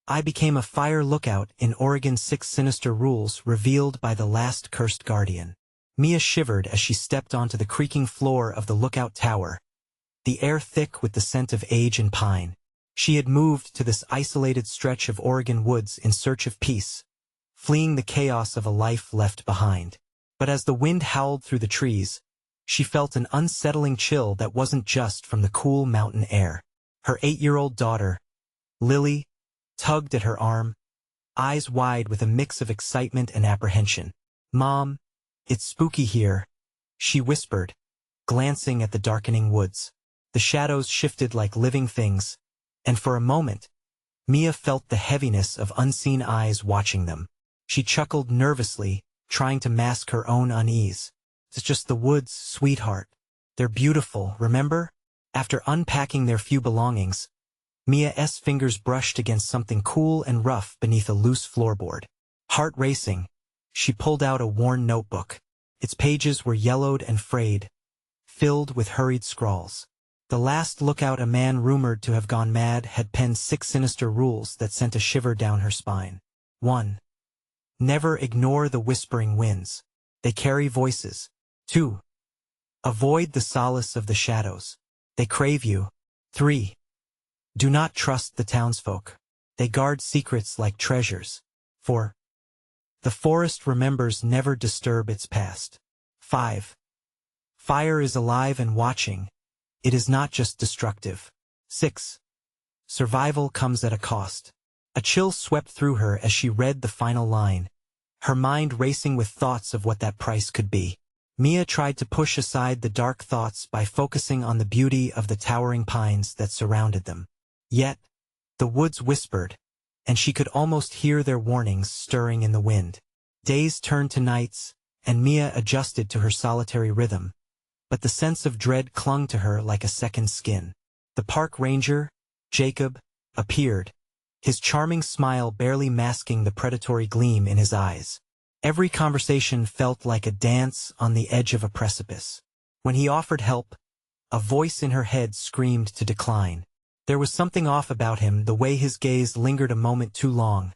I became a fire lookout in Oregon's 6 sinister rules revealed by the last cursed guardian. Mia shivered as she stepped onto the creaking floor of the lookout tower, the air thick with the scent of age and pine. She had moved to this isolated stretch of Oregon woods in search of peace, fleeing the chaos of a life left behind. But as the wind howled through the trees, she felt an unsettling chill that wasn't just from the cool mountain air. Her 8-year-old daughter, Lily, tugged at her arm, eyes wide with a mix of excitement and apprehension. "Mom, it's spooky here," she whispered, glancing at the darkening woods. The shadows shifted like living things, and for a moment, Mia felt the heaviness of unseen eyes watching them. She chuckled nervously, trying to mask her own unease. "It's just the woods, sweetheart. They're beautiful, remember?" After unpacking their few belongings, Mia's fingers brushed against something cool and rough beneath a loose floorboard. Heart racing, she pulled out a worn notebook. Its pages were yellowed and frayed, filled with hurried scrawls. The last lookout, a man rumored to have gone mad, had penned 6 sinister rules that sent a shiver down her spine. 1. Never ignore the whispering winds. They carry voices. 2. Avoid the solace of the shadows. They crave you. 3. Do not trust the townsfolk. They guard secrets like treasures. 4. The forest remembers, never disturb its past. 5. Fire is alive and watching. It is not just destructive. 6. Survival comes at a cost. A chill swept through her as she read the final line, her mind racing with thoughts of what that price could be. Mia tried to push aside the dark thoughts by focusing on the beauty of the towering pines that surrounded them. Yet, the woods whispered, and she could almost hear their warnings stirring in the wind. Days turned to nights, and Mia adjusted to her solitary rhythm, but the sense of dread clung to her like a second skin. The park ranger, Jacob, appeared, his charming smile barely masking the predatory gleam in his eyes. Every conversation felt like a dance on the edge of a precipice. When he offered help, a voice in her head screamed to decline. There was something off about him, the way his gaze lingered a moment too long,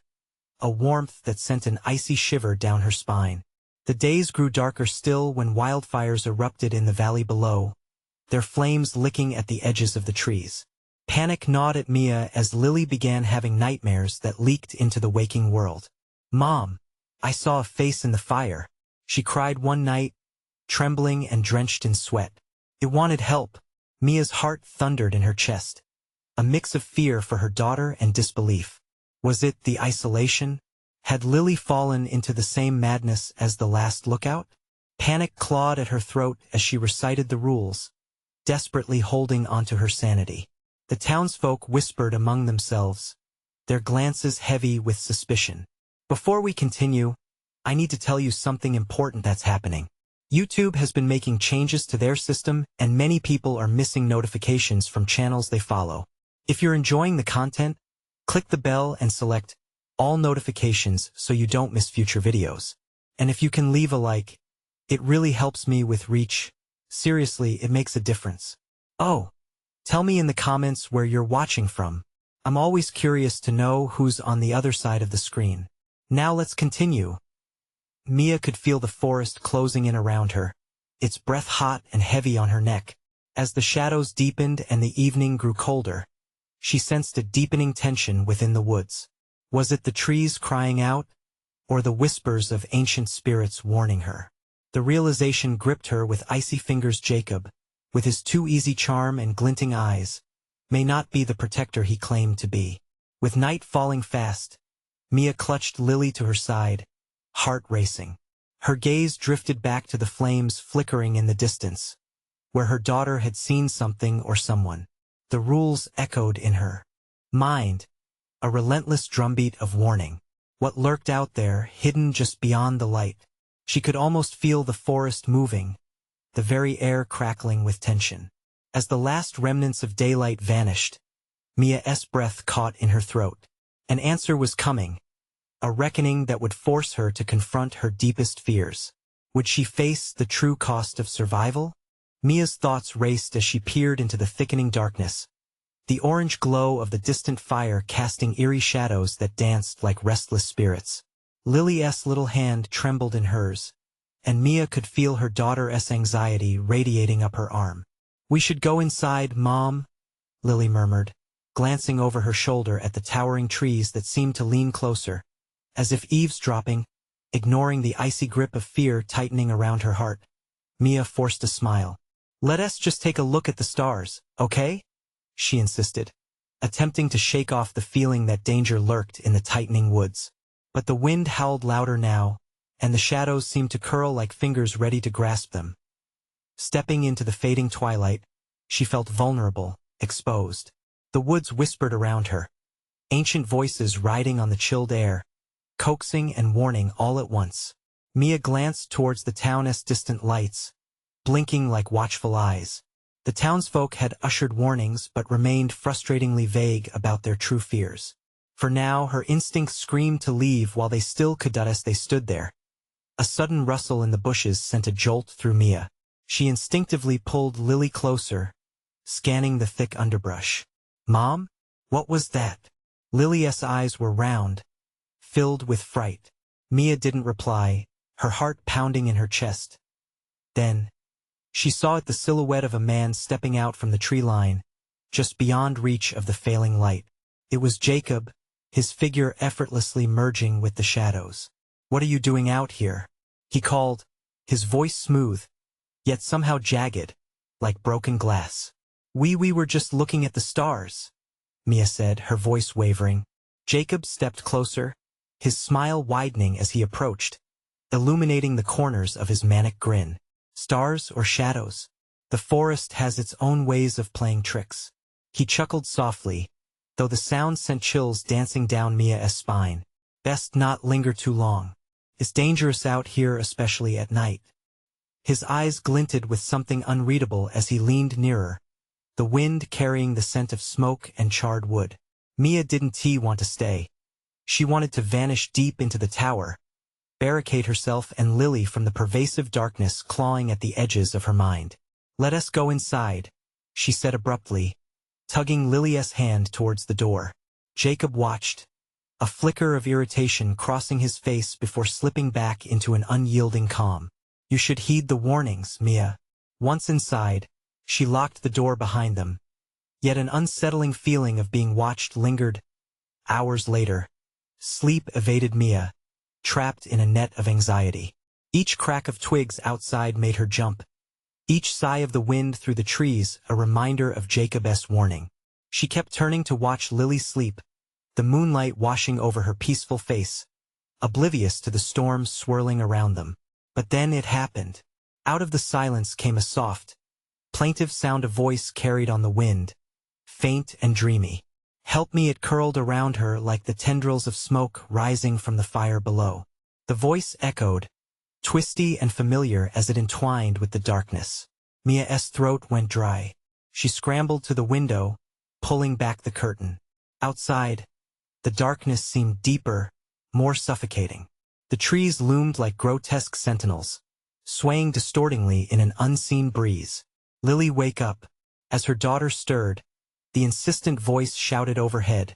a warmth that sent an icy shiver down her spine. The days grew darker still when wildfires erupted in the valley below, their flames licking at the edges of the trees. Panic gnawed at Mia as Lily began having nightmares that leaked into the waking world. "Mom, I saw a face in the fire," she cried one night, trembling and drenched in sweat. It wanted help. Mia's heart thundered in her chest, a mix of fear for her daughter and disbelief. Was it the isolation? Had Lily fallen into the same madness as the last lookout? Panic clawed at her throat as she recited the rules, desperately holding onto her sanity. The townsfolk whispered among themselves, their glances heavy with suspicion. "Before we continue, I need to tell you something important that's happening. YouTube has been making changes to their system, and many people are missing notifications from channels they follow. If you're enjoying the content, click the bell and select all notifications so you don't miss future videos. And if you can leave a like, it really helps me with reach. Seriously, it makes a difference. Oh, tell me in the comments where you're watching from. I'm always curious to know who's on the other side of the screen. Now let's continue." Mia could feel the forest closing in around her, its breath hot and heavy on her neck. As the shadows deepened and the evening grew colder, she sensed a deepening tension within the woods. Was it the trees crying out, or the whispers of ancient spirits warning her? The realization gripped her with icy fingers. Jacob, with his too easy charm and glinting eyes, may not be the protector he claimed to be. With night falling fast, Mia clutched Lily to her side, heart racing. Her gaze drifted back to the flames flickering in the distance, where her daughter had seen something or someone. The rules echoed in her mind, a relentless drumbeat of warning. What lurked out there, hidden just beyond the light? She could almost feel the forest moving, the very air crackling with tension. As the last remnants of daylight vanished, Mia's breath caught in her throat. An answer was coming, a reckoning that would force her to confront her deepest fears. Would she face the true cost of survival? Mia's thoughts raced as she peered into the thickening darkness, the orange glow of the distant fire casting eerie shadows that danced like restless spirits. Lily's little hand trembled in hers, and Mia could feel her daughter's anxiety radiating up her arm. "We should go inside, Mom," Lily murmured, glancing over her shoulder at the towering trees that seemed to lean closer, as if eavesdropping, ignoring the icy grip of fear tightening around her heart. Mia forced a smile. "Let us just take a look at the stars, okay?" she insisted, attempting to shake off the feeling that danger lurked in the tightening woods. But the wind howled louder now, and the shadows seemed to curl like fingers ready to grasp them. Stepping into the fading twilight, she felt vulnerable, exposed. The woods whispered around her, ancient voices riding on the chilled air, coaxing and warning all at once. Mia glanced towards the town's distant lights, blinking like watchful eyes. The townsfolk had ushered warnings but remained frustratingly vague about their true fears. For now, her instincts screamed to leave while they still could. As they stood there, a sudden rustle in the bushes sent a jolt through Mia. She instinctively pulled Lily closer, scanning the thick underbrush. "Mom? What was that?" Lily's eyes were round, filled with fright. Mia didn't reply, her heart pounding in her chest. Then, she saw the silhouette of a man stepping out from the tree line, just beyond reach of the failing light. It was Jacob, his figure effortlessly merging with the shadows. "What are you doing out here?" he called, his voice smooth, yet somehow jagged, like broken glass. We were just looking at the stars," Mia said, her voice wavering. Jacob stepped closer, his smile widening as he approached, illuminating the corners of his manic grin. "Stars or shadows? The forest has its own ways of playing tricks." He chuckled softly, though the sound sent chills dancing down Mia's spine. "Best not linger too long. It's dangerous out here, especially at night." His eyes glinted with something unreadable as he leaned nearer, the wind carrying the scent of smoke and charred wood. Mia didn't want to stay. She wanted to vanish deep into the tower, barricade herself and Lily from the pervasive darkness clawing at the edges of her mind. "Let us go inside," she said abruptly, tugging Lily's hand towards the door. Jacob watched, a flicker of irritation crossing his face before slipping back into an unyielding calm. "You should heed the warnings, Mia." Once inside, she locked the door behind them. Yet an unsettling feeling of being watched lingered. Hours later, sleep evaded Mia, trapped in a net of anxiety. Each crack of twigs outside made her jump, each sigh of the wind through the trees a reminder of Jacob's warning. She kept turning to watch Lily sleep, the moonlight washing over her peaceful face, oblivious to the storms swirling around them. But then it happened. Out of the silence came a soft, plaintive sound, a voice carried on the wind, faint and dreamy. "Help me!" It curled around her like the tendrils of smoke rising from the fire below. The voice echoed, twisty and familiar as it entwined with the darkness. Mia's throat went dry. She scrambled to the window, pulling back the curtain. Outside, the darkness seemed deeper, more suffocating. The trees loomed like grotesque sentinels, swaying distortingly in an unseen breeze. "Lily, wake up!" As her daughter stirred, the insistent voice shouted overhead,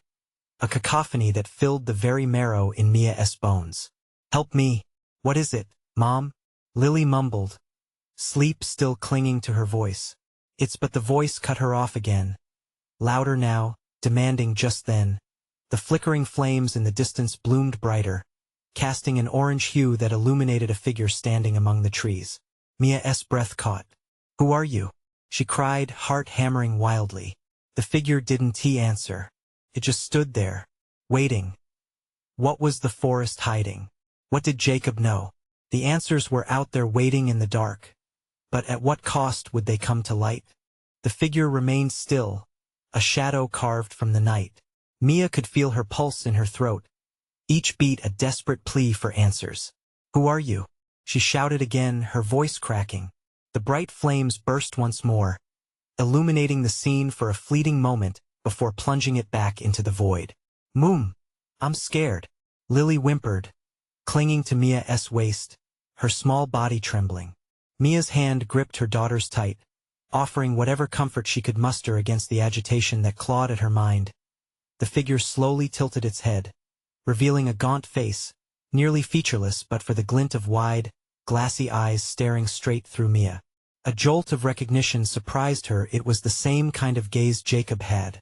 a cacophony that filled the very marrow in Mia's bones. "Help me! What is it, Mom?" Lily mumbled, sleep still clinging to her voice. But the voice cut her off again, louder now, demanding. Just then, the flickering flames in the distance bloomed brighter, casting an orange hue that illuminated a figure standing among the trees. Mia's breath caught. "Who are you?" she cried, heart hammering wildly. The figure didn't answer. It just stood there, waiting. What was the forest hiding? What did Jacob know? The answers were out there waiting in the dark. But at what cost would they come to light? The figure remained still, a shadow carved from the night. Mia could feel her pulse in her throat, each beat a desperate plea for answers. "Who are you?" she shouted again, her voice cracking. The bright flames burst once more, illuminating the scene for a fleeting moment before plunging it back into the void. "Moom, I'm scared," Lily whimpered, clinging to Mia's waist, her small body trembling. Mia's hand gripped her daughter's tight, offering whatever comfort she could muster against the agitation that clawed at her mind. The figure slowly tilted its head, revealing a gaunt face, nearly featureless but for the glint of wide, glassy eyes staring straight through Mia. A jolt of recognition surprised her. It was the same kind of gaze Jacob had,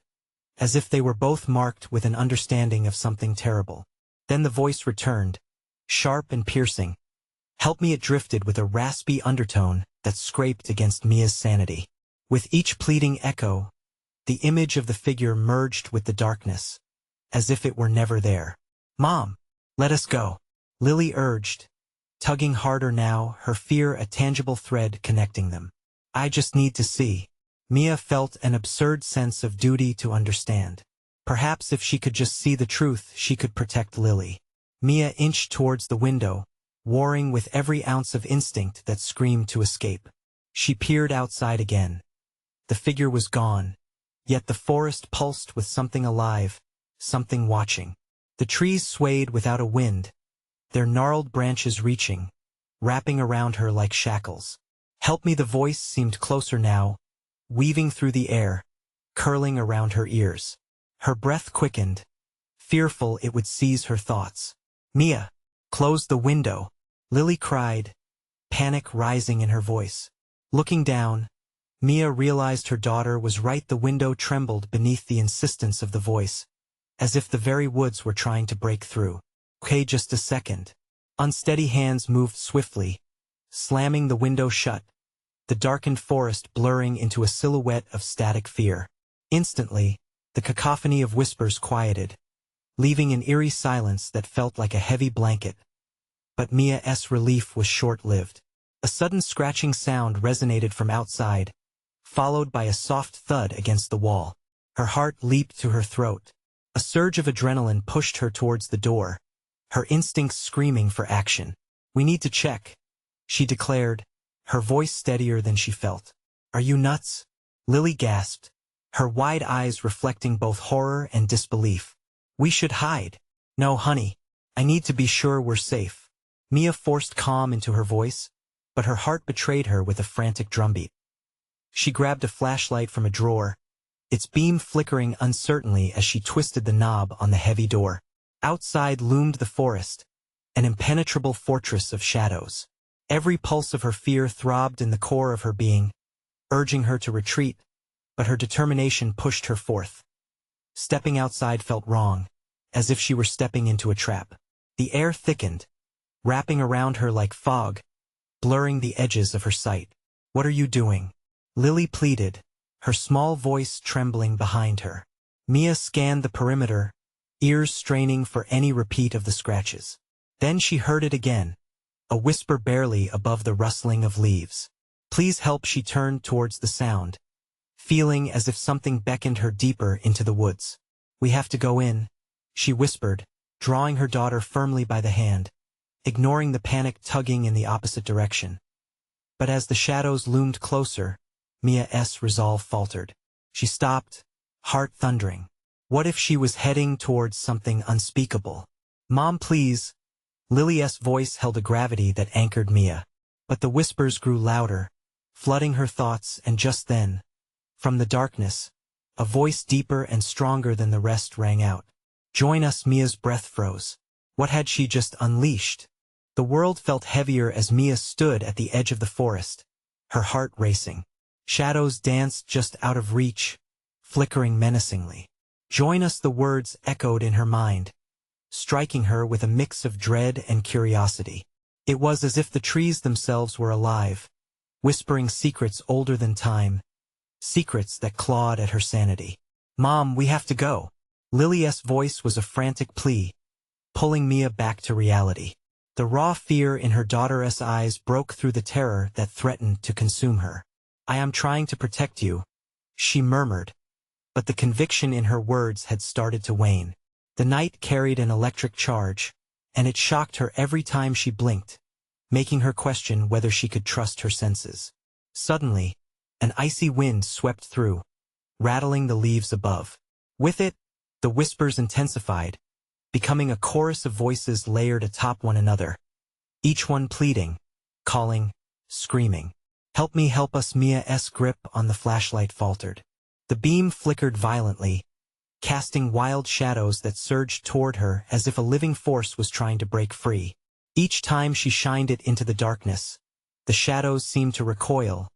as if they were both marked with an understanding of something terrible. Then the voice returned, sharp and piercing. "Help me," it drifted with a raspy undertone that scraped against Mia's sanity. With each pleading echo, the image of the figure merged with the darkness, as if it were never there. "Mom, let us go," Lily urged, tugging harder now, her fear a tangible thread connecting them. "I just need to see." Mia felt an absurd sense of duty to understand. Perhaps if she could just see the truth, she could protect Lily. Mia inched towards the window, warring with every ounce of instinct that screamed to escape. She peered outside again. The figure was gone, yet the forest pulsed with something alive, something watching. The trees swayed without a wind, their gnarled branches reaching, wrapping around her like shackles. "Help me," the voice seemed closer now, weaving through the air, curling around her ears. Her breath quickened, fearful it would seize her thoughts. "Mia, close the window," Lily cried, panic rising in her voice. Looking down, Mia realized her daughter was right. The window trembled beneath the insistence of the voice, as if the very woods were trying to break through. "Okay, just a second." Unsteady hands moved swiftly, slamming the window shut, the darkened forest blurring into a silhouette of static fear. Instantly, the cacophony of whispers quieted, leaving an eerie silence that felt like a heavy blanket. But Mia's relief was short-lived. A sudden scratching sound resonated from outside, followed by a soft thud against the wall. Her heart leaped to her throat. A surge of adrenaline pushed her towards the door, her instincts screaming for action. "We need to check," she declared, her voice steadier than she felt. "Are you nuts?" Lily gasped, her wide eyes reflecting both horror and disbelief. "We should hide." "No, honey. I need to be sure we're safe." Mia forced calm into her voice, but her heart betrayed her with a frantic drumbeat. She grabbed a flashlight from a drawer, its beam flickering uncertainly as she twisted the knob on the heavy door. Outside loomed the forest, an impenetrable fortress of shadows. Every pulse of her fear throbbed in the core of her being, urging her to retreat, but her determination pushed her forth. Stepping outside felt wrong, as if she were stepping into a trap. The air thickened, wrapping around her like fog, blurring the edges of her sight. "What are you doing?" Lily pleaded, her small voice trembling behind her. Mia scanned the perimeter, ears straining for any repeat of the scratches. Then she heard it again, a whisper barely above the rustling of leaves. "Please help." She turned towards the sound, feeling as if something beckoned her deeper into the woods. "We have to go in," she whispered, drawing her daughter firmly by the hand, ignoring the panic tugging in the opposite direction. But as the shadows loomed closer, Mia's resolve faltered. She stopped, heart thundering. What if she was heading towards something unspeakable? "Mom, please." Lily's voice held a gravity that anchored Mia. But the whispers grew louder, flooding her thoughts, and just then, from the darkness, a voice deeper and stronger than the rest rang out. "Join us." Mia's breath froze. What had she just unleashed? The world felt heavier as Mia stood at the edge of the forest, her heart racing. Shadows danced just out of reach, flickering menacingly. "Join us." The words echoed in her mind, striking her with a mix of dread and curiosity. It was as if the trees themselves were alive, whispering secrets older than time, secrets that clawed at her sanity. "Mom, we have to go." Lily's voice was a frantic plea, pulling Mia back to reality. The raw fear in her daughter's eyes broke through the terror that threatened to consume her. "I am trying to protect you," she murmured, but the conviction in her words had started to wane. The night carried an electric charge, and it shocked her every time she blinked, making her question whether she could trust her senses. Suddenly, an icy wind swept through, rattling the leaves above. With it, the whispers intensified, becoming a chorus of voices layered atop one another, each one pleading, calling, screaming. help us." Mia's grip on the flashlight faltered. The beam flickered violently, casting wild shadows that surged toward her as if a living force was trying to break free. Each time she shined it into the darkness, the shadows seemed to recoil,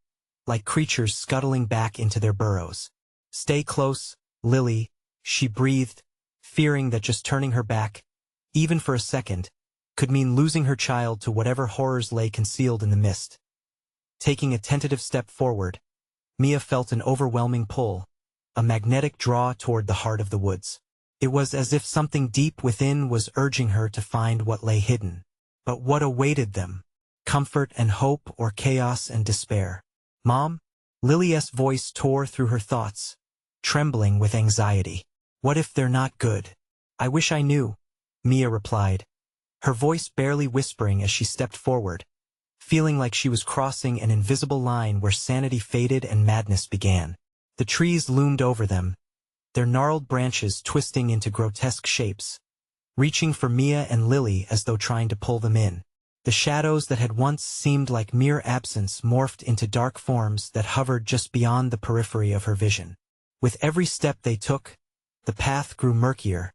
like creatures scuttling back into their burrows. "Stay close, Lily," she breathed, fearing that just turning her back, even for a second, could mean losing her child to whatever horrors lay concealed in the mist. Taking a tentative step forward, Mia felt an overwhelming pull, a magnetic draw toward the heart of the woods. It was as if something deep within was urging her to find what lay hidden. But what awaited them? Comfort and hope, or chaos and despair? "Mom?" Lily's voice tore through her thoughts, trembling with anxiety. "What if they're not good?" "I wish I knew," Mia replied, her voice barely whispering as she stepped forward, feeling like she was crossing an invisible line where sanity faded and madness began. The trees loomed over them, their gnarled branches twisting into grotesque shapes, reaching for Mia and Lily as though trying to pull them in. The shadows that had once seemed like mere absence morphed into dark forms that hovered just beyond the periphery of her vision. With every step they took, the path grew murkier,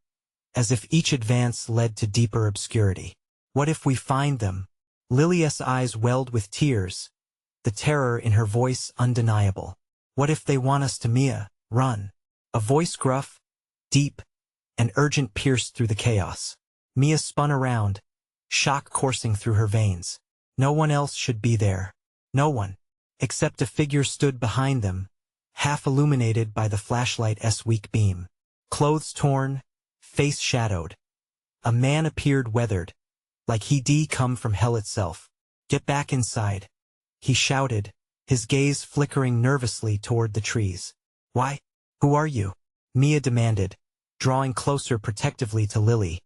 as if each advance led to deeper obscurity. "What if we find them?" Lily's eyes welled with tears, the terror in her voice undeniable. "What if they want us to?" "Mia, run." A voice gruff, deep, and urgent pierced through the chaos. Mia spun around, shock coursing through her veins. No one else should be there. No one. Except a figure stood behind them, half illuminated by the flashlight's weak beam. Clothes torn, face shadowed. A man appeared weathered, like he'd come from hell itself. "Get back inside," he shouted, his gaze flickering nervously toward the trees. "Why? Who are you?" Mia demanded, drawing closer protectively to Lily,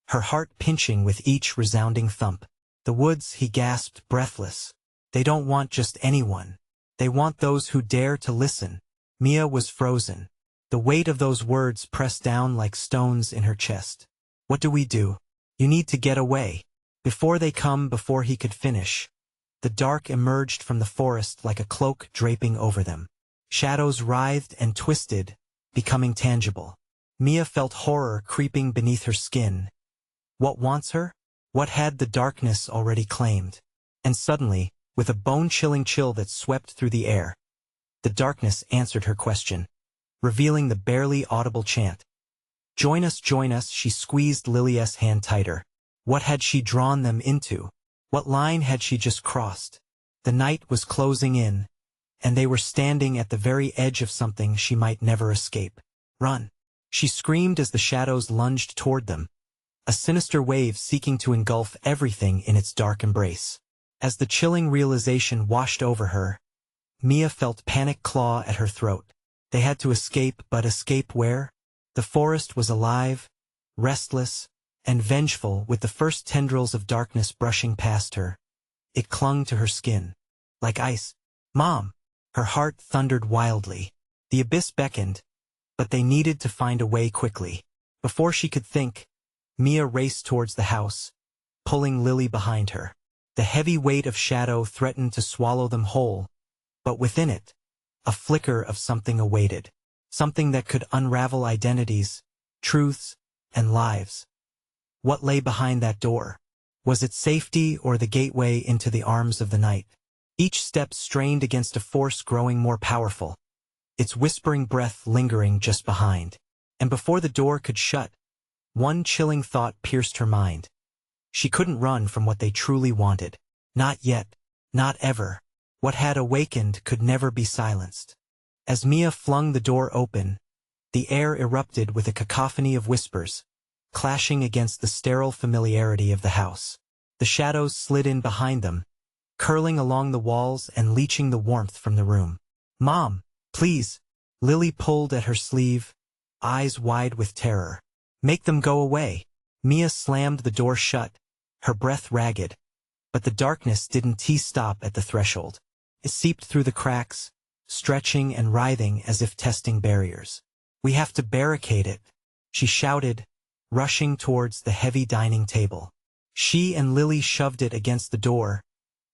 her heart pinching with each resounding thump. "The woods," he gasped, breathless. "They don't want just anyone. They want those who dare to listen." Mia was frozen, the weight of those words pressed down like stones in her chest. "What do we do?" "You need to get away." Before he could finish, the dark emerged from the forest like a cloak draping over them. Shadows writhed and twisted, becoming tangible. Mia felt horror creeping beneath her skin. What wants her? What had the darkness already claimed? And suddenly, with a bone-chilling chill that swept through the air, the darkness answered her question, revealing the barely audible chant. Join us," she squeezed Lily's hand tighter. What had she drawn them into? What line had she just crossed? The night was closing in, and they were standing at the very edge of something she might never escape. "Run!" she screamed as the shadows lunged toward them, a sinister wave seeking to engulf everything in its dark embrace. As the chilling realization washed over her, Mia felt panic claw at her throat. They had to escape, but escape where? The forest was alive, restless, and vengeful, with the first tendrils of darkness brushing past her. It clung to her skin, like ice. "Mom!" Her heart thundered wildly. The abyss beckoned, but they needed to find a way quickly. Before she could think, Mia raced towards the house, pulling Lily behind her. The heavy weight of shadow threatened to swallow them whole, but within it, a flicker of something awaited. Something that could unravel identities, truths, and lives. What lay behind that door? Was it safety or the gateway into the arms of the night? Each step strained against a force growing more powerful, its whispering breath lingering just behind. And before the door could shut, one chilling thought pierced her mind. She couldn't run from what they truly wanted. Not yet. Not ever. What had awakened could never be silenced. As Mia flung the door open, the air erupted with a cacophony of whispers, clashing against the sterile familiarity of the house. The shadows slid in behind them, curling along the walls and leaching the warmth from the room. "Mom, please!" Lily pulled at her sleeve, eyes wide with terror. "Make them go away." Mia slammed the door shut, her breath ragged, but the darkness didn't stop at the threshold. It seeped through the cracks, stretching and writhing as if testing barriers. "We have to barricade it," she shouted, rushing towards the heavy dining table. She and Lily shoved it against the door,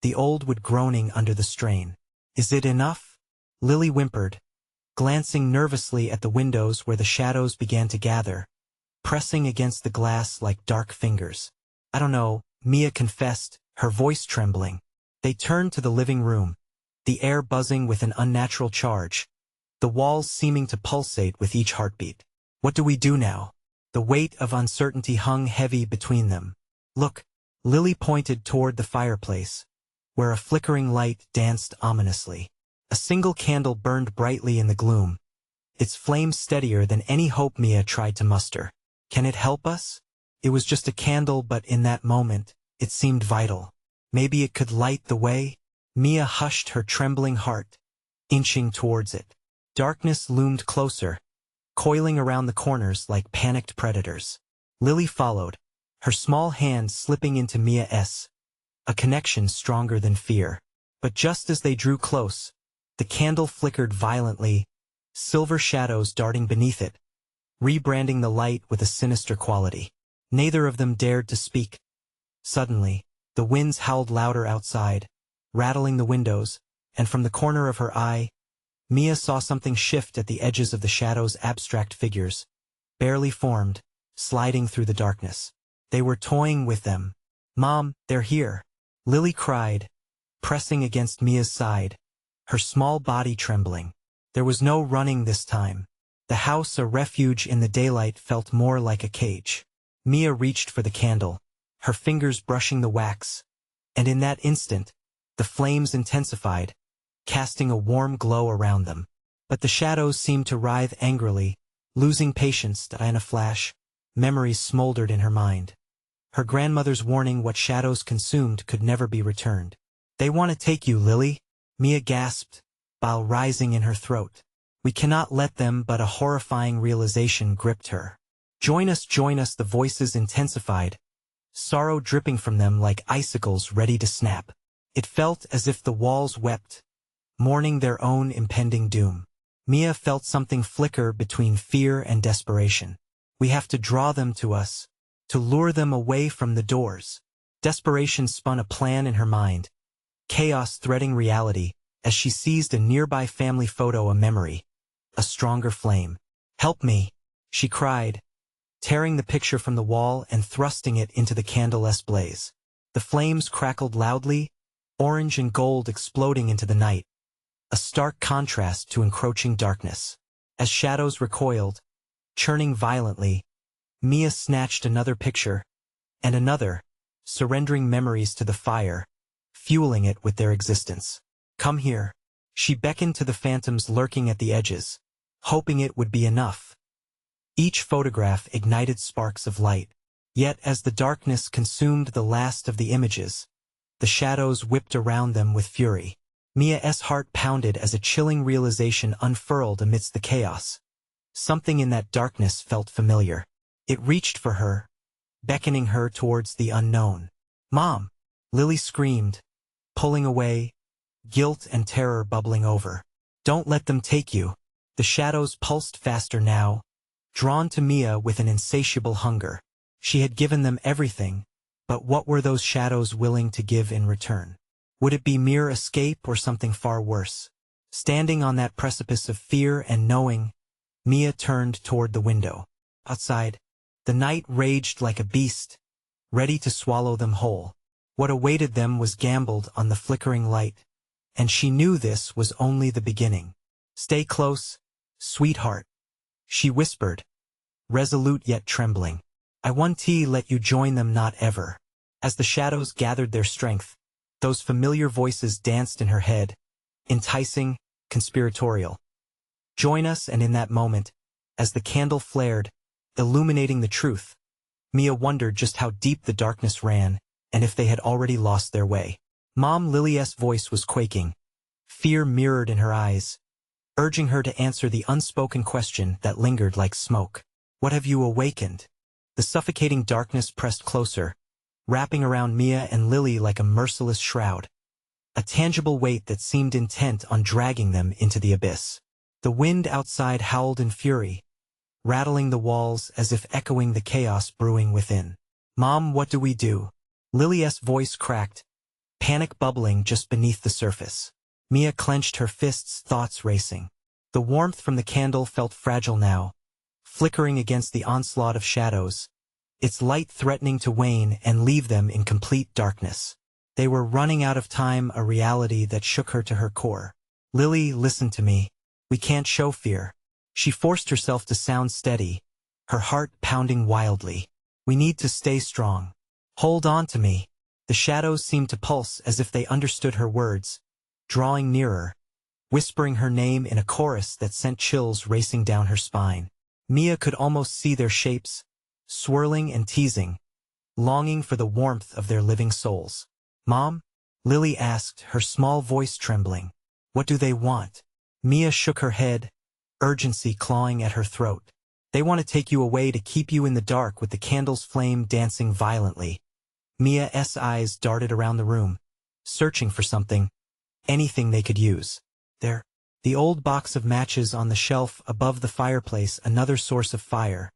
the old wood groaning under the strain. Is it enough? Lily whimpered, glancing nervously at the windows where the shadows began to gather, pressing against the glass like dark fingers. I don't know, Mia confessed, her voice trembling. They turned to the living room, the air buzzing with an unnatural charge, the walls seeming to pulsate with each heartbeat. What do we do now? The weight of uncertainty hung heavy between them. Look, Lily pointed toward the fireplace, where a flickering light danced ominously. A single candle burned brightly in the gloom, its flame steadier than any hope Mia tried to muster. Can it help us? It was just a candle, but in that moment, it seemed vital. Maybe it could light the way? Mia hushed her trembling heart, inching towards it. Darkness loomed closer, coiling around the corners like panicked predators. Lily followed, her small hand slipping into Mia's, a connection stronger than fear. But just as they drew close, the candle flickered violently, silver shadows darting beneath it, rebranding the light with a sinister quality. Neither of them dared to speak. Suddenly, the winds howled louder outside, rattling the windows, and from the corner of her eye, Mia saw something shift at the edges of the shadows' abstract figures, barely formed, sliding through the darkness. They were toying with them. "Mom, they're here!" Lily cried, pressing against Mia's side, her small body trembling. There was no running this time. The house, a refuge in the daylight, felt more like a cage. Mia reached for the candle, her fingers brushing the wax, and in that instant, the flames intensified, casting a warm glow around them. But the shadows seemed to writhe angrily, losing patience. In a flash, memories smoldered in her mind. Her grandmother's warning, what shadows consumed could never be returned. "They want to take you, Lily," Mia gasped, bile rising in her throat. "We cannot let them," but a horrifying realization gripped her. Join us, the voices intensified, sorrow dripping from them like icicles ready to snap. It felt as if the walls wept, mourning their own impending doom. Mia felt something flicker between fear and desperation. "We have to draw them to us, to lure them away from the doors." Desperation spun a plan in her mind, chaos threading reality, as she seized a nearby family photo, a memory, a stronger flame. "Help me," she cried, tearing the picture from the wall and thrusting it into the candleless blaze. The flames crackled loudly, orange and gold exploding into the night, a stark contrast to encroaching darkness. As shadows recoiled, churning violently, Mia snatched another picture, and another, surrendering memories to the fire, fueling it with their existence. "Come here." She beckoned to the phantoms lurking at the edges, hoping it would be enough. Each photograph ignited sparks of light, yet as the darkness consumed the last of the images, the shadows whipped around them with fury. Mia's heart pounded as a chilling realization unfurled amidst the chaos. Something in that darkness felt familiar. It reached for her, beckoning her towards the unknown. "Mom!" Lily screamed, pulling away, guilt and terror bubbling over. "Don't let them take you." The shadows pulsed faster now, drawn to Mia with an insatiable hunger. She had given them everything, but what were those shadows willing to give in return? Would it be mere escape or something far worse? Standing on that precipice of fear and knowing, Mia turned toward the window. Outside, the night raged like a beast, ready to swallow them whole. What awaited them was gambled on the flickering light, and she knew this was only the beginning. "Stay close, sweetheart," she whispered, resolute yet trembling. "I won't let you join them, not ever." As the shadows gathered their strength, those familiar voices danced in her head, enticing, conspiratorial. "Join us," and in that moment, as the candle flared, illuminating the truth, Mia wondered just how deep the darkness ran, and if they had already lost their way. Mom, Lily's voice was quaking, fear mirrored in her eyes, urging her to answer the unspoken question that lingered like smoke. "What have you awakened?" The suffocating darkness pressed closer, wrapping around Mia and Lily like a merciless shroud, a tangible weight that seemed intent on dragging them into the abyss. The wind outside howled in fury, rattling the walls as if echoing the chaos brewing within. "Mom, what do we do?" Lily's voice cracked, panic bubbling just beneath the surface. Mia clenched her fists, thoughts racing. The warmth from the candle felt fragile now, flickering against the onslaught of shadows, its light threatening to wane and leave them in complete darkness. They were running out of time, a reality that shook her to her core. Lily, listen to me. We can't show fear. She forced herself to sound steady, her heart pounding wildly. We need to stay strong. Hold on to me. The shadows seemed to pulse as if they understood her words, drawing nearer, whispering her name in a chorus that sent chills racing down her spine. Mia could almost see their shapes, swirling and teasing, longing for the warmth of their living souls. Mom? Lily asked, her small voice trembling. What do they want? Mia shook her head, urgency clawing at her throat. They want to take you away, to keep you in the dark with the candle's flame dancing violently. Mia's eyes darted around the room, searching for something, anything they could use. There, the old box of matches on the shelf above the fireplace, another source of fire,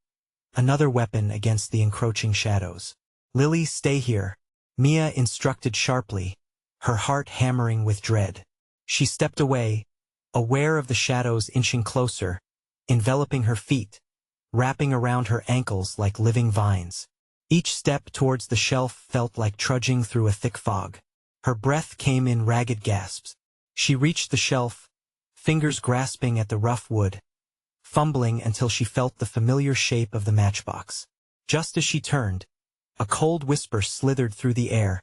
another weapon against the encroaching shadows. Lily, stay here, Mia instructed sharply, her heart hammering with dread. She stepped away, aware of the shadows inching closer, enveloping her feet, wrapping around her ankles like living vines. Each step towards the shelf felt like trudging through a thick fog. Her breath came in ragged gasps. She reached the shelf, fingers grasping at the rough wood, fumbling until she felt the familiar shape of the matchbox. Just as she turned, a cold whisper slithered through the air,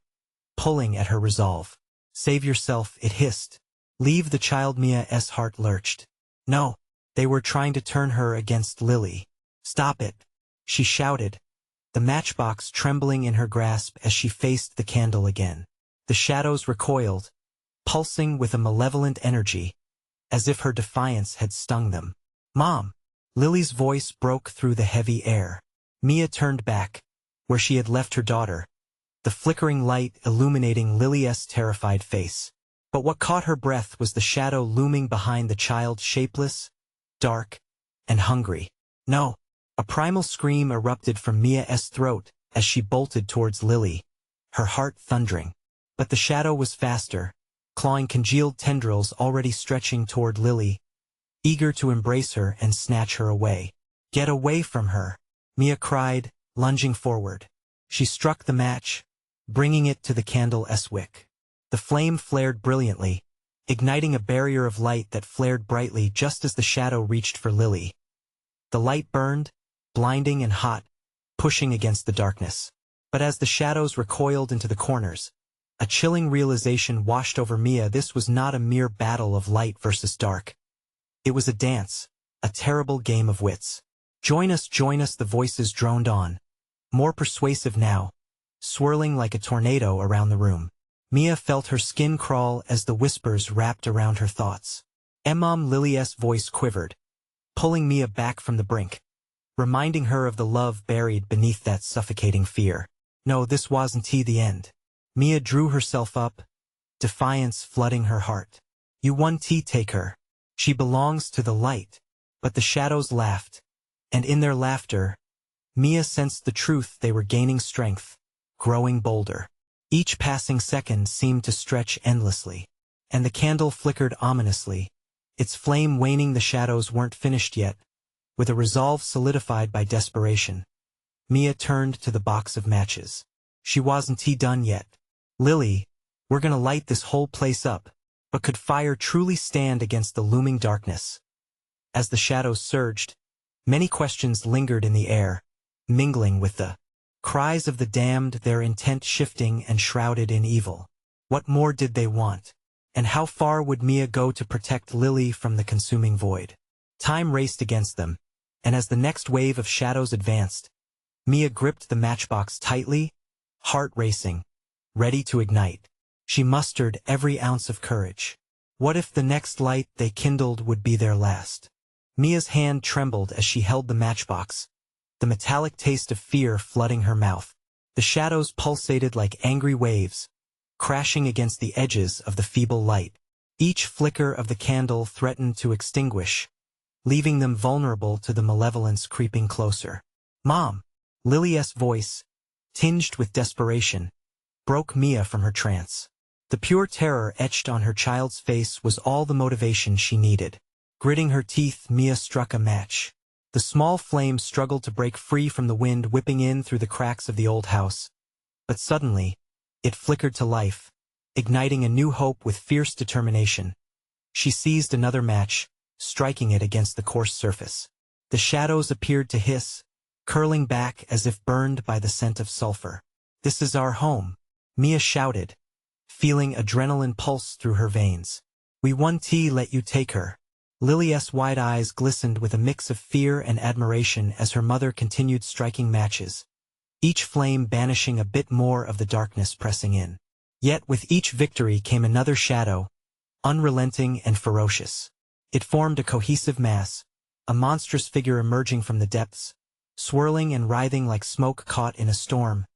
pulling at her resolve. Save yourself, it hissed. Leave the child. Mia's heart lurched. No, they were trying to turn her against Lily. Stop it, she shouted, the matchbox trembling in her grasp as she faced the candle again. The shadows recoiled, pulsing with a malevolent energy, as if her defiance had stung them. Mom! Lily's voice broke through the heavy air. Mia turned back, where she had left her daughter, the flickering light illuminating Lily's terrified face. But what caught her breath was the shadow looming behind the child, shapeless, dark, and hungry. No! A primal scream erupted from Mia's throat as she bolted towards Lily, her heart thundering. But the shadow was faster, clawing congealed tendrils already stretching toward Lily, eager to embrace her and snatch her away. Get away from her, Mia cried, lunging forward. She struck the match, bringing it to the candle's wick. The flame flared brilliantly, igniting a barrier of light that flared brightly just as the shadow reached for Lily. The light burned, blinding and hot, pushing against the darkness. But as the shadows recoiled into the corners, a chilling realization washed over Mia. This was not a mere battle of light versus dark. It was a dance, a terrible game of wits. Join us, the voices droned on, more persuasive now, swirling like a tornado around the room. Mia felt her skin crawl as the whispers wrapped around her thoughts. Mom, Lily's voice quivered, pulling Mia back from the brink, reminding her of the love buried beneath that suffocating fear. No, this wasn't the end. Mia drew herself up, defiance flooding her heart. You won, take her. She belongs to the light. But the shadows laughed, and in their laughter, Mia sensed the truth. They were gaining strength, growing bolder. Each passing second seemed to stretch endlessly, and the candle flickered ominously, its flame waning. The shadows weren't finished yet. With a resolve solidified by desperation, Mia turned to the box of matches. She wasn't done yet. Lily, we're gonna light this whole place up. But could fire truly stand against the looming darkness? As the shadows surged, many questions lingered in the air, mingling with the cries of the damned, their intent shifting and shrouded in evil. What more did they want? And how far would Mia go to protect Lily from the consuming void? Time raced against them, and as the next wave of shadows advanced, Mia gripped the matchbox tightly, heart racing, ready to ignite. She mustered every ounce of courage. What if the next light they kindled would be their last? Mia's hand trembled as she held the matchbox, the metallic taste of fear flooding her mouth. The shadows pulsated like angry waves, crashing against the edges of the feeble light. Each flicker of the candle threatened to extinguish, leaving them vulnerable to the malevolence creeping closer. Mom! Lily's voice, tinged with desperation, broke Mia from her trance. The pure terror etched on her child's face was all the motivation she needed. Gritting her teeth, Mia struck a match. The small flame struggled to break free from the wind whipping in through the cracks of the old house. But suddenly, it flickered to life, igniting a new hope with fierce determination. She seized another match, striking it against the coarse surface. The shadows appeared to hiss, curling back as if burned by the scent of sulfur. "This is our home," Mia shouted, feeling adrenaline pulse through her veins. "We won't let you take her." Lily's wide eyes glistened with a mix of fear and admiration as her mother continued striking matches, each flame banishing a bit more of the darkness pressing in. Yet with each victory came another shadow, unrelenting and ferocious. It formed a cohesive mass, a monstrous figure emerging from the depths, swirling and writhing like smoke caught in a storm.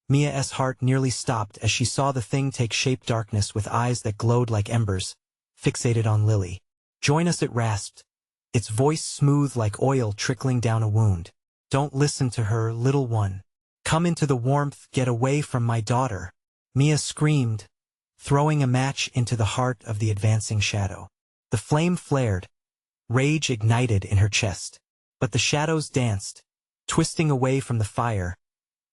Mia's heart nearly stopped as she saw the thing take shape, darkness with eyes that glowed like embers, fixated on Lily. "Join us," it rasped, its voice smooth like oil trickling down a wound. "Don't listen to her, little one. Come into the warmth, get away from my daughter." Mia screamed, throwing a match into the heart of the advancing shadow. The flame flared, rage ignited in her chest. But the shadows danced, twisting away from the fire,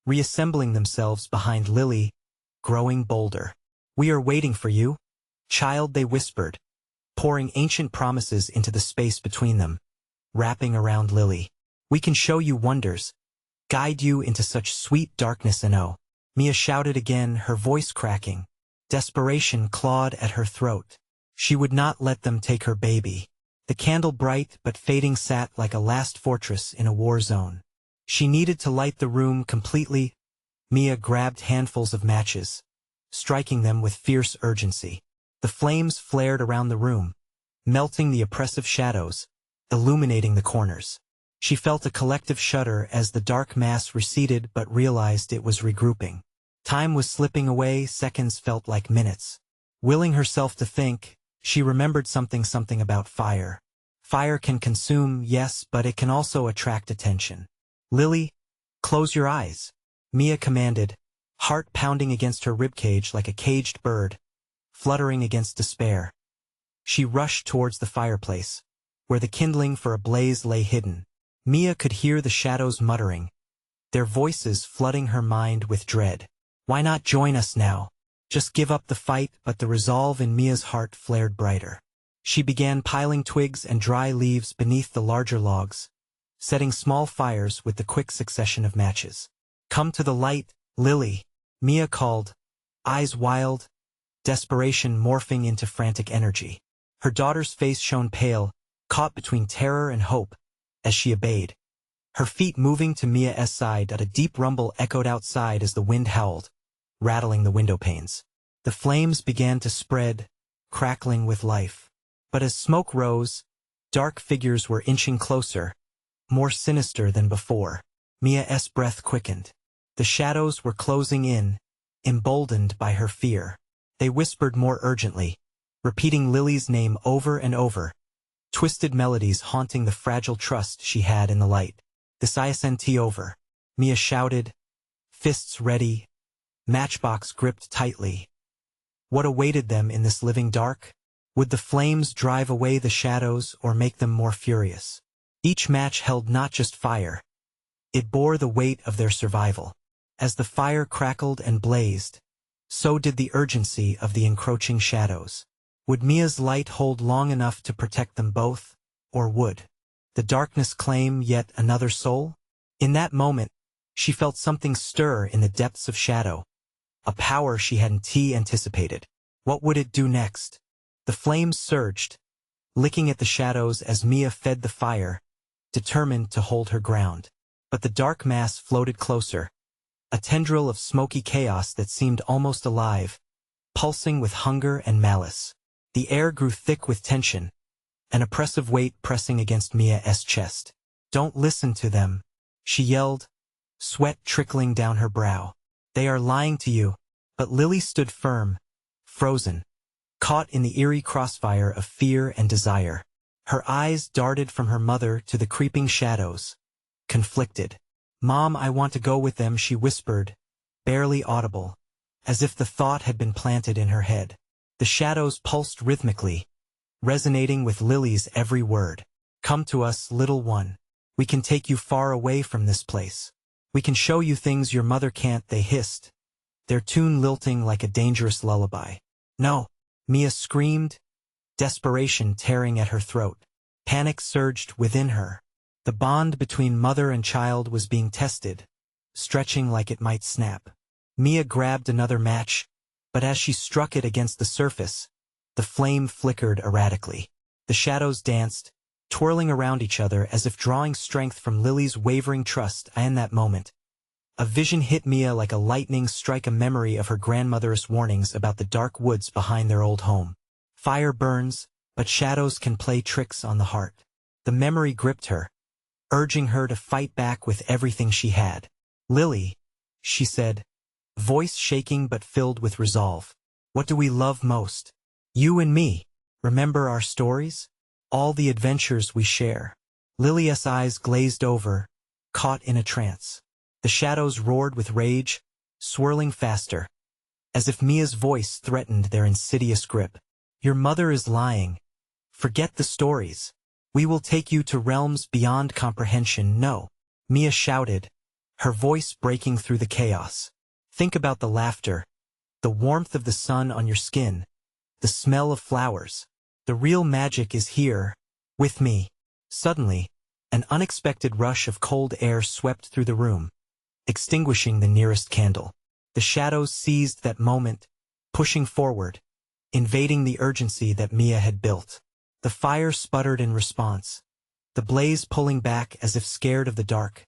reassembling themselves behind Lily, growing bolder. "We are waiting for you, child," they whispered, pouring ancient promises into the space between them, wrapping around Lily. "We can show you wonders, guide you into such sweet darkness and oh." Mia shouted again, her voice cracking. Desperation clawed at her throat. She would not let them take her baby. The candle, bright but fading, sat like a last fortress in a war zone. She needed to light the room completely. Mia grabbed handfuls of matches, striking them with fierce urgency. The flames flared around the room, melting the oppressive shadows, illuminating the corners. She felt a collective shudder as the dark mass receded but realized it was regrouping. Time was slipping away, seconds felt like minutes. Willing herself to think, she remembered something about fire. Fire can consume, yes, but it can also attract attention. "Lily, close your eyes," Mia commanded, heart pounding against her ribcage like a caged bird, fluttering against despair. She rushed towards the fireplace, where the kindling for a blaze lay hidden. Mia could hear the shadows muttering, their voices flooding her mind with dread. Why not join us now? Just give up the fight, but the resolve in Mia's heart flared brighter. She began piling twigs and dry leaves beneath the larger logs, setting small fires with the quick succession of matches. "Come to the light, Lily," Mia called, eyes wild, desperation morphing into frantic energy. Her daughter's face shone pale, caught between terror and hope, as she obeyed. Her feet moving to Mia's side, a deep rumble echoed outside as the wind howled, rattling the window panes. The flames began to spread, crackling with life. But as smoke rose, dark figures were inching closer, more sinister than before. Mia's breath quickened. The shadows were closing in, emboldened by her fear. They whispered more urgently, repeating Lily's name over and over, twisted melodies haunting the fragile trust she had in the light. "This isn't over," Mia shouted, fists ready, matchbox gripped tightly. What awaited them in this living dark? Would the flames drive away the shadows or make them more furious? Each match held not just fire. It bore the weight of their survival. As the fire crackled and blazed, so did the urgency of the encroaching shadows. Would Mia's light hold long enough to protect them both, or would the darkness claim yet another soul? In that moment, she felt something stir in the depths of shadow, a power she hadn't anticipated. What would it do next? The flames surged, licking at the shadows as Mia fed the fire, determined to hold her ground. But the dark mass floated closer, a tendril of smoky chaos that seemed almost alive, pulsing with hunger and malice. The air grew thick with tension, an oppressive weight pressing against Mia's chest. "Don't listen to them," she yelled, sweat trickling down her brow. "They are lying to you." But Lily stood firm, frozen, caught in the eerie crossfire of fear and desire. Her eyes darted from her mother to the creeping shadows, conflicted. "Mom, I want to go with them," she whispered, barely audible, as if the thought had been planted in her head. The shadows pulsed rhythmically, resonating with Lily's every word. "Come to us, little one. We can take you far away from this place. We can show you things your mother can't," they hissed, their tune lilting like a dangerous lullaby. "No!" Mia screamed, desperation tearing at her throat. Panic surged within her. The bond between mother and child was being tested, stretching like it might snap. Mia grabbed another match, but as she struck it against the surface, the flame flickered erratically. The shadows danced, twirling around each other as if drawing strength from Lily's wavering trust. In that moment, a vision hit Mia like a lightning strike, a memory of her grandmother's warnings about the dark woods behind their old home. Fire burns, but shadows can play tricks on the heart. The memory gripped her, urging her to fight back with everything she had. "Lily," she said, voice shaking but filled with resolve. "What do we love most? You and me. Remember our stories? All the adventures we share." Lily's eyes glazed over, caught in a trance. The shadows roared with rage, swirling faster, as if Mia's voice threatened their insidious grip. "Your mother is lying. Forget the stories. We will take you to realms beyond comprehension." "No," Mia shouted, her voice breaking through the chaos. "Think about the laughter, the warmth of the sun on your skin, the smell of flowers. The real magic is here, with me." Suddenly, an unexpected rush of cold air swept through the room, extinguishing the nearest candle. The shadows seized that moment, pushing forward, invading the urgency that Mia had built. The fire sputtered in response, the blaze pulling back as if scared of the dark.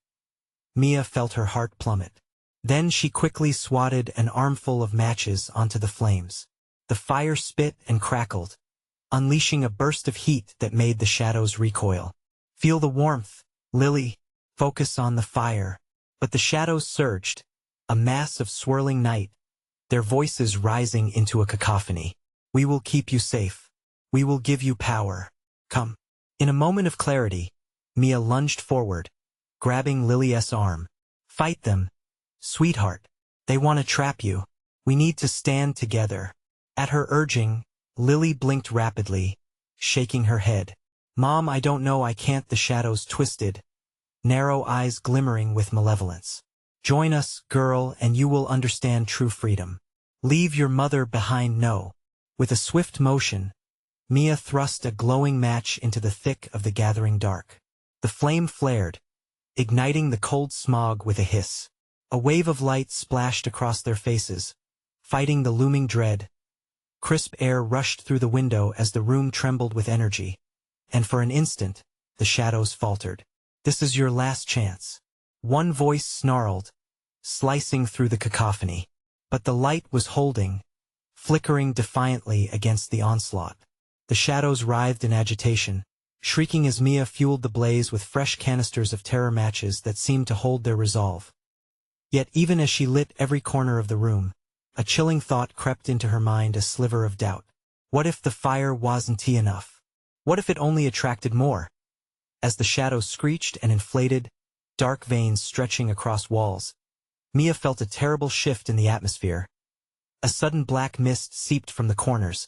Mia felt her heart plummet. Then she quickly swatted an armful of matches onto the flames. The fire spit and crackled, unleashing a burst of heat that made the shadows recoil. "Feel the warmth, Lily. Focus on the fire." But the shadows surged, a mass of swirling night, their voices rising into a cacophony. "We will keep you safe. We will give you power. Come." In a moment of clarity, Mia lunged forward, grabbing Lily's arm. "Fight them, sweetheart. They want to trap you. We need to stand together." At her urging, Lily blinked rapidly, shaking her head. "Mom, I don't know, I can't." The shadows twisted, narrow eyes glimmering with malevolence. "Join us, girl, and you will understand true freedom. Leave your mother behind." "No." With a swift motion, Mia thrust a glowing match into the thick of the gathering dark. The flame flared, igniting the cold smog with a hiss. A wave of light splashed across their faces, fighting the looming dread. Crisp air rushed through the window as the room trembled with energy, and for an instant, the shadows faltered. "This is your last chance," one voice snarled, slicing through the cacophony. But the light was holding, flickering defiantly against the onslaught. The shadows writhed in agitation, shrieking as Mia fueled the blaze with fresh canisters of terror matches that seemed to hold their resolve. Yet even as she lit every corner of the room, a chilling thought crept into her mind, a sliver of doubt. What if the fire wasn't enough? What if it only attracted more? As the shadows screeched and inflated, dark veins stretching across walls, Mia felt a terrible shift in the atmosphere. A sudden black mist seeped from the corners,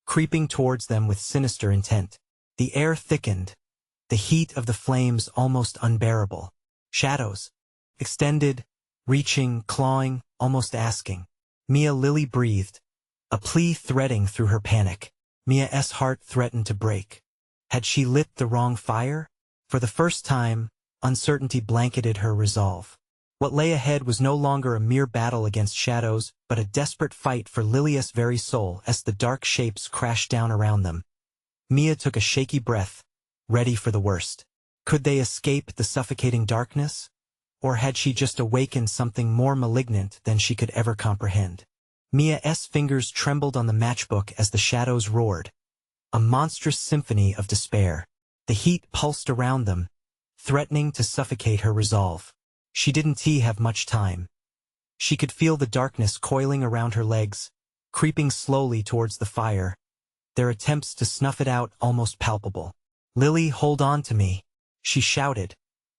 creeping towards them with sinister intent. The air thickened, the heat of the flames almost unbearable. Shadows extended, reaching, clawing, almost asking. "Mia." Lily breathed, a plea threading through her panic. Mia's heart threatened to break. Had she lit the wrong fire? For the first time, uncertainty blanketed her resolve. What lay ahead was no longer a mere battle against shadows, but a desperate fight for Lily's very soul. As the dark shapes crashed down around them, Mia took a shaky breath, ready for the worst. Could they escape the suffocating darkness? Or had she just awakened something more malignant than she could ever comprehend? Mia's fingers trembled on the matchbook as the shadows roared, a monstrous symphony of despair. The heat pulsed around them, threatening to suffocate her resolve. She didn't have much time. She could feel the darkness coiling around her legs, creeping slowly towards the fire, their attempts to snuff it out almost palpable. "Lily, hold on to me," she shouted,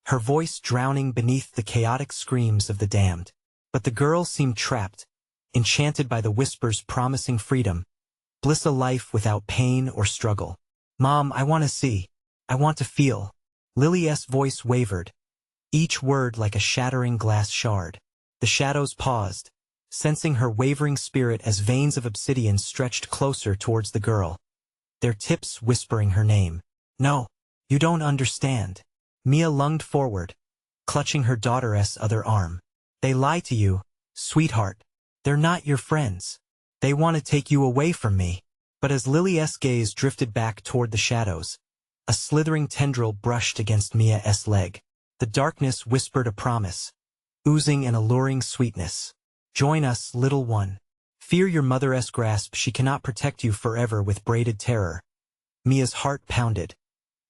her voice drowning beneath the chaotic screams of the damned. But the girl seemed trapped, enchanted by the whispers promising freedom, bliss, a life without pain or struggle. "Mom, I want to see. I want to feel." Lily's voice wavered, each word like a shattering glass shard. The shadows paused, sensing her wavering spirit as veins of obsidian stretched closer towards the girl, their tips whispering her name. "No, you don't understand." Mia lunged forward, clutching her daughter's other arm. "They lie to you, sweetheart. They're not your friends. They want to take you away from me." But as Lily's gaze drifted back toward the shadows, a slithering tendril brushed against Mia's leg. The darkness whispered a promise, oozing an alluring sweetness. "Join us, little one. Fear your mother's grasp, she cannot protect you forever with braided terror." Mia's heart pounded,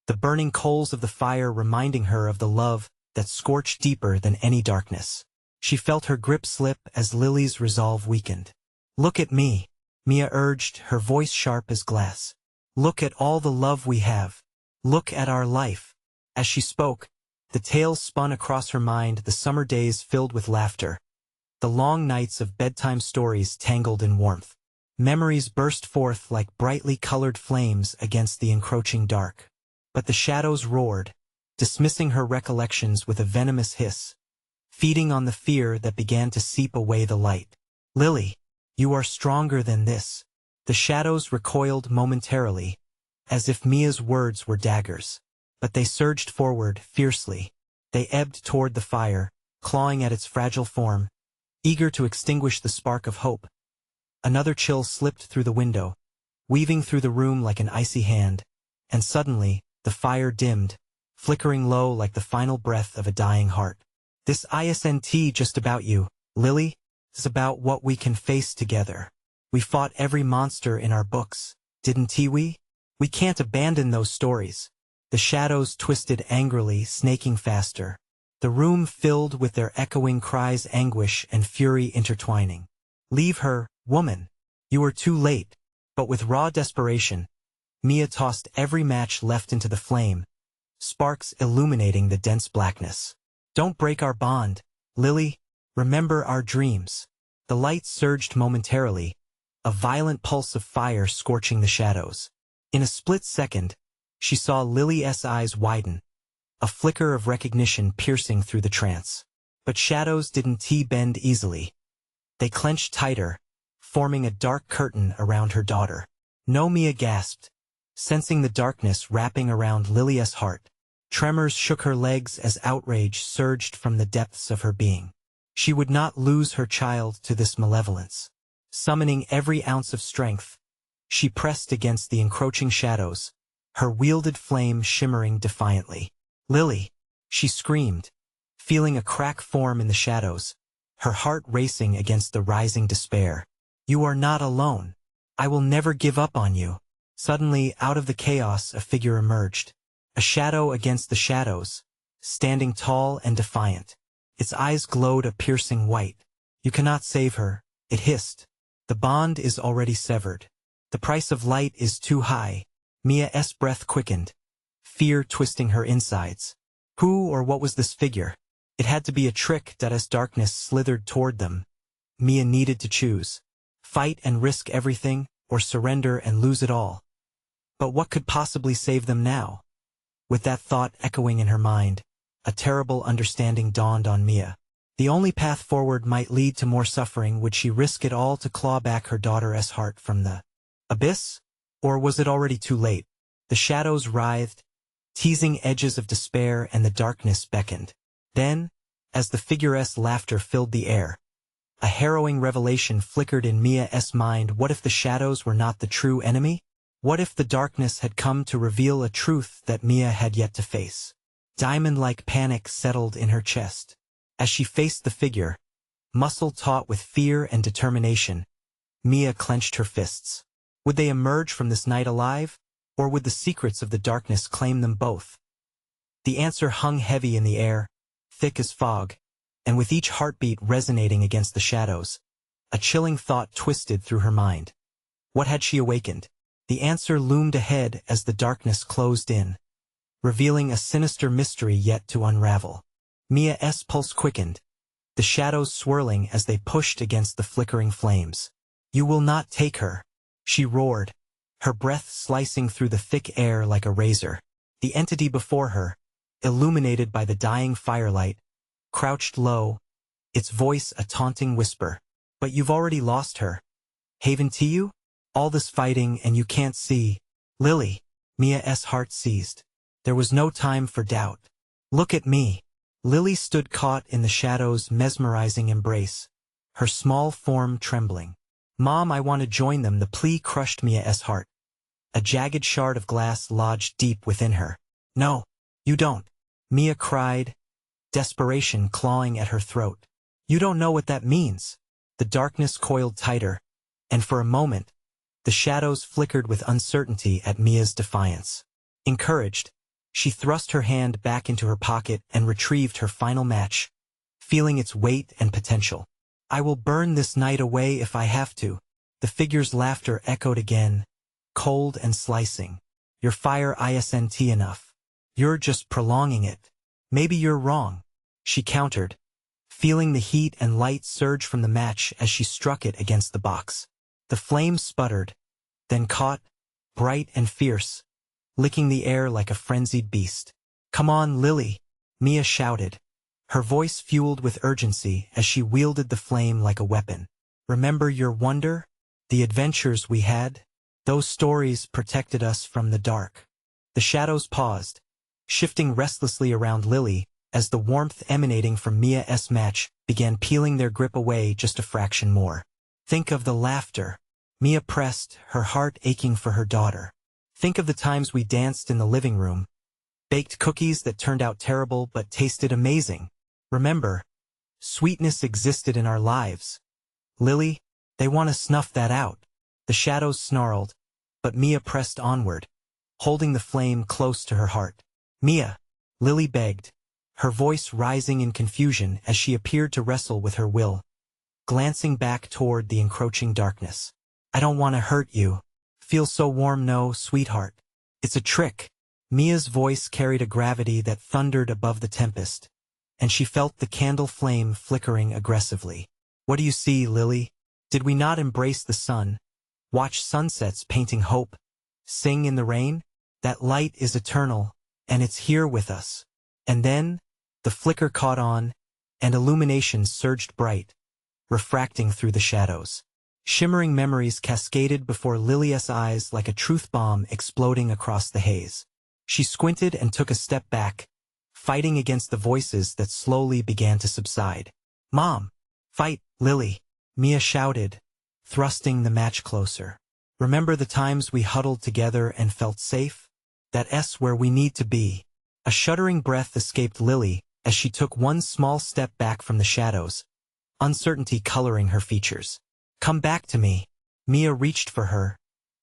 the burning coals of the fire reminding her of the love that scorched deeper than any darkness. She felt her grip slip as Lily's resolve weakened. "Look at me," Mia urged, her voice sharp as glass. "Look at all the love we have. Look at our life." As she spoke, the tales spun across her mind, the summer days filled with laughter, the long nights of bedtime stories tangled in warmth. Memories burst forth like brightly colored flames against the encroaching dark. But the shadows roared, dismissing her recollections with a venomous hiss, feeding on the fear that began to seep away the light. "Lily, you are stronger than this." The shadows recoiled momentarily, as if Mia's words were daggers. But they surged forward fiercely. They ebbed toward the fire, clawing at its fragile form, eager to extinguish the spark of hope. Another chill slipped through the window, weaving through the room like an icy hand, and suddenly, the fire dimmed, flickering low like the final breath of a dying heart. "This isn't just about you, Lily. It's about what we can face together. We fought every monster in our books, didn't we? We can't abandon those stories." The shadows twisted angrily, snaking faster. The room filled with their echoing cries, anguish and fury intertwining. "Leave her, woman. You are too late." But with raw desperation, Mia tossed every match left into the flame, sparks illuminating the dense blackness. "Don't break our bond, Lily. Remember our dreams." The light surged momentarily, a violent pulse of fire scorching the shadows. In a split second, she saw Lily's eyes widen, a flicker of recognition piercing through the trance. But shadows didn't bend easily. They clenched tighter, forming a dark curtain around her daughter. "No," Mia gasped, sensing the darkness wrapping around Lily's heart. Tremors shook her legs as outrage surged from the depths of her being. She would not lose her child to this malevolence. Summoning every ounce of strength, she pressed against the encroaching shadows, her wielded flame shimmering defiantly. "Lily!" she screamed, feeling a crack form in the shadows, her heart racing against the rising despair. "You are not alone. I will never give up on you." Suddenly, out of the chaos, a figure emerged, a shadow against the shadows, standing tall and defiant. Its eyes glowed a piercing white. "You cannot save her," it hissed. "The bond is already severed. The price of light is too high." Mia's breath quickened, fear twisting her insides. Who or what was this figure? It had to be a trick that as darkness slithered toward them, Mia needed to choose. Fight and risk everything, or surrender and lose it all. But what could possibly save them now? With that thought echoing in her mind, a terrible understanding dawned on Mia. The only path forward might lead to more suffering. Would she risk it all to claw back her daughter's heart from the abyss? Or was it already too late? The shadows writhed, teasing edges of despair, and the darkness beckoned. Then, as the figure's laughter filled the air, a harrowing revelation flickered in Mia's mind. What if the shadows were not the true enemy? What if the darkness had come to reveal a truth that Mia had yet to face? Diamond-like panic settled in her chest. As she faced the figure, muscle taut with fear and determination, Mia clenched her fists. Would they emerge from this night alive, or would the secrets of the darkness claim them both? The answer hung heavy in the air, thick as fog, and with each heartbeat resonating against the shadows, a chilling thought twisted through her mind. What had she awakened? The answer loomed ahead as the darkness closed in, revealing a sinister mystery yet to unravel. Mia's pulse quickened, the shadows swirling as they pushed against the flickering flames. "You will not take her," she roared, her breath slicing through the thick air like a razor. The entity before her, illuminated by the dying firelight, crouched low, its voice a taunting whisper. "But you've already lost her. Haven to you? All this fighting and you can't see." "Lily," Mia's heart seized. There was no time for doubt. "Look at me." Lily stood caught in the shadow's mesmerizing embrace, her small form trembling. "Mom, I want to join them." The plea crushed Mia's heart. A jagged shard of glass lodged deep within her. "No, you don't," Mia cried, desperation clawing at her throat. "You don't know what that means." The darkness coiled tighter, and for a moment, the shadows flickered with uncertainty at Mia's defiance. Encouraged, she thrust her hand back into her pocket and retrieved her final match, feeling its weight and potential. "I will burn this night away if I have to." The figure's laughter echoed again, cold and slicing. "Your fire isn't enough. You're just prolonging it." "Maybe you're wrong," she countered, feeling the heat and light surge from the match as she struck it against the box. The flame sputtered, then caught, bright and fierce, licking the air like a frenzied beast. "Come on, Lily," Mia shouted, her voice fueled with urgency as she wielded the flame like a weapon. "Remember your wonder? The adventures we had? Those stories protected us from the dark." The shadows paused, shifting restlessly around Lily as the warmth emanating from Mia's match began peeling their grip away just a fraction more. "Think of the laughter," Mia pressed, her heart aching for her daughter. "Think of the times we danced in the living room, baked cookies that turned out terrible but tasted amazing. Remember, sweetness existed in our lives. Lily, they want to snuff that out." The shadows snarled, but Mia pressed onward, holding the flame close to her heart. "Mia," Lily begged, her voice rising in confusion as she appeared to wrestle with her will, glancing back toward the encroaching darkness. "I don't want to hurt you. Feel so warm. No, sweetheart. It's a trick." Mia's voice carried a gravity that thundered above the tempest, and she felt the candle flame flickering aggressively. "What do you see, Lily? Did we not embrace the sun, watch sunsets painting hope, sing in the rain? That light is eternal, and it's here with us." And then, the flicker caught on, and illumination surged bright, refracting through the shadows. Shimmering memories cascaded before Lily's eyes like a truth bomb exploding across the haze. She squinted and took a step back, fighting against the voices that slowly began to subside. "Mom, fight, Lily," Mia shouted, thrusting the match closer. "Remember the times we huddled together and felt safe? That's where we need to be." A shuddering breath escaped Lily as she took one small step back from the shadows, uncertainty coloring her features. "Come back to me." Mia reached for her,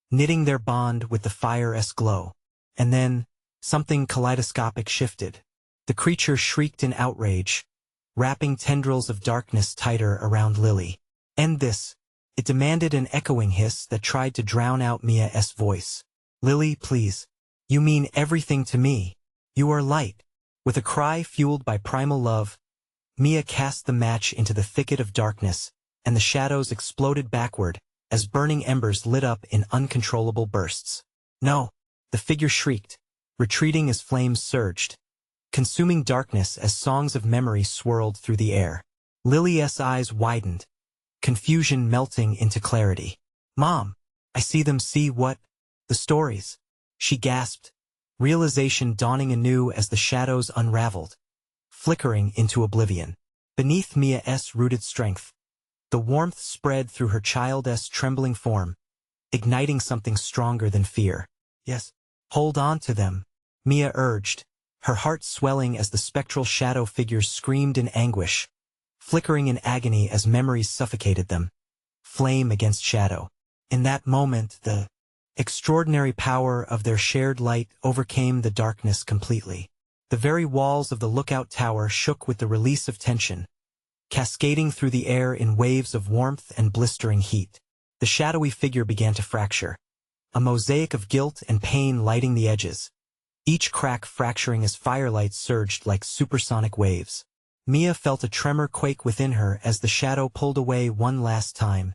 knitting their bond with the fire's glow. And then, something kaleidoscopic shifted. The creature shrieked in outrage, wrapping tendrils of darkness tighter around Lily. "End this," it demanded, an echoing hiss that tried to drown out Mia's voice. "Lily, please. You mean everything to me. You are light." With a cry fueled by primal love, Mia cast the match into the thicket of darkness, and the shadows exploded backward as burning embers lit up in uncontrollable bursts. "No!" the figure shrieked, retreating as flames surged, consuming darkness as songs of memory swirled through the air. Lily's eyes widened, confusion melting into clarity. "Mom, I see them." "See what?" "The stories," she gasped, realization dawning anew as the shadows unraveled, flickering into oblivion. Beneath Mia's rooted strength, the warmth spread through her child's trembling form, igniting something stronger than fear. "Yes, hold on to them," Mia urged, her heart swelling as the spectral shadow figures screamed in anguish, flickering in agony as memories suffocated them, flame against shadow. In that moment, the extraordinary power of their shared light overcame the darkness completely. The very walls of the lookout tower shook with the release of tension, cascading through the air in waves of warmth and blistering heat. The shadowy figure began to fracture, a mosaic of guilt and pain lighting the edges, each crack fracturing as firelight surged like supersonic waves. Mia felt a tremor quake within her as the shadow pulled away one last time,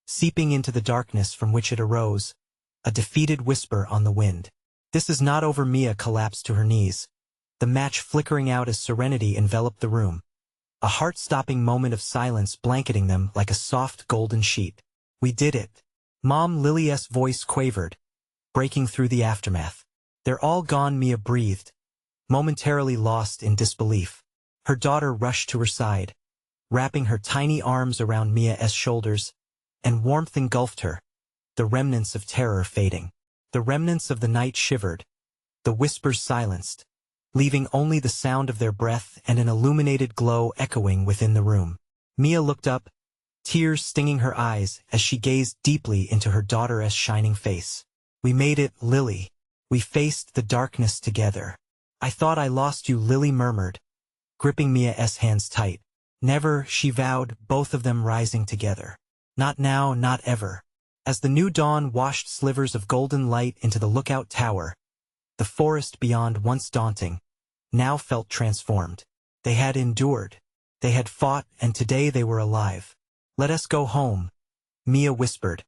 seeping into the darkness from which it arose, a defeated whisper on the wind. "This is not over." Mia collapsed to her knees, the match flickering out as serenity enveloped the room, a heart-stopping moment of silence blanketing them like a soft golden sheet. "We did it." Mom Lily's voice quavered, breaking through the aftermath. "They're all gone," Mia breathed, momentarily lost in disbelief. Her daughter rushed to her side, wrapping her tiny arms around Mia's shoulders, and warmth engulfed her, the remnants of terror fading. The remnants of the night shivered, the whispers silenced, leaving only the sound of their breath and an illuminated glow echoing within the room. Mia looked up, tears stinging her eyes as she gazed deeply into her daughter's shining face. "We made it, Lily. We faced the darkness together." "I thought I lost you," Lily murmured, gripping Mia's hands tight. "Never," she vowed, both of them rising together. "Not now, not ever." As the new dawn washed slivers of golden light into the lookout tower, the forest beyond, once daunting, now felt transformed. They had endured, they had fought, and today they were alive. "Let us go home," Mia whispered,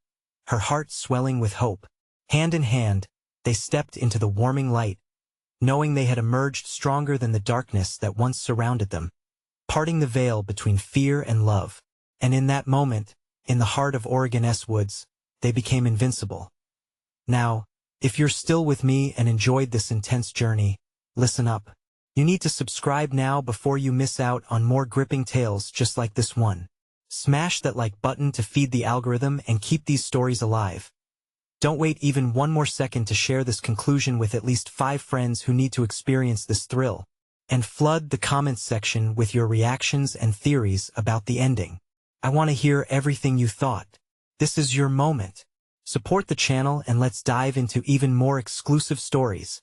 her heart swelling with hope. Hand in hand, they stepped into the warming light, knowing they had emerged stronger than the darkness that once surrounded them, parting the veil between fear and love. And in that moment, in the heart of Oregon's woods, they became invincible. Now, if you're still with me and enjoyed this intense journey, listen up. You need to subscribe now before you miss out on more gripping tales just like this one. Smash that like button to feed the algorithm and keep these stories alive. Don't wait even one more second to share this conclusion with at least 5 friends who need to experience this thrill. And flood the comments section with your reactions and theories about the ending. I want to hear everything you thought. This is your moment. Support the channel and let's dive into even more exclusive stories.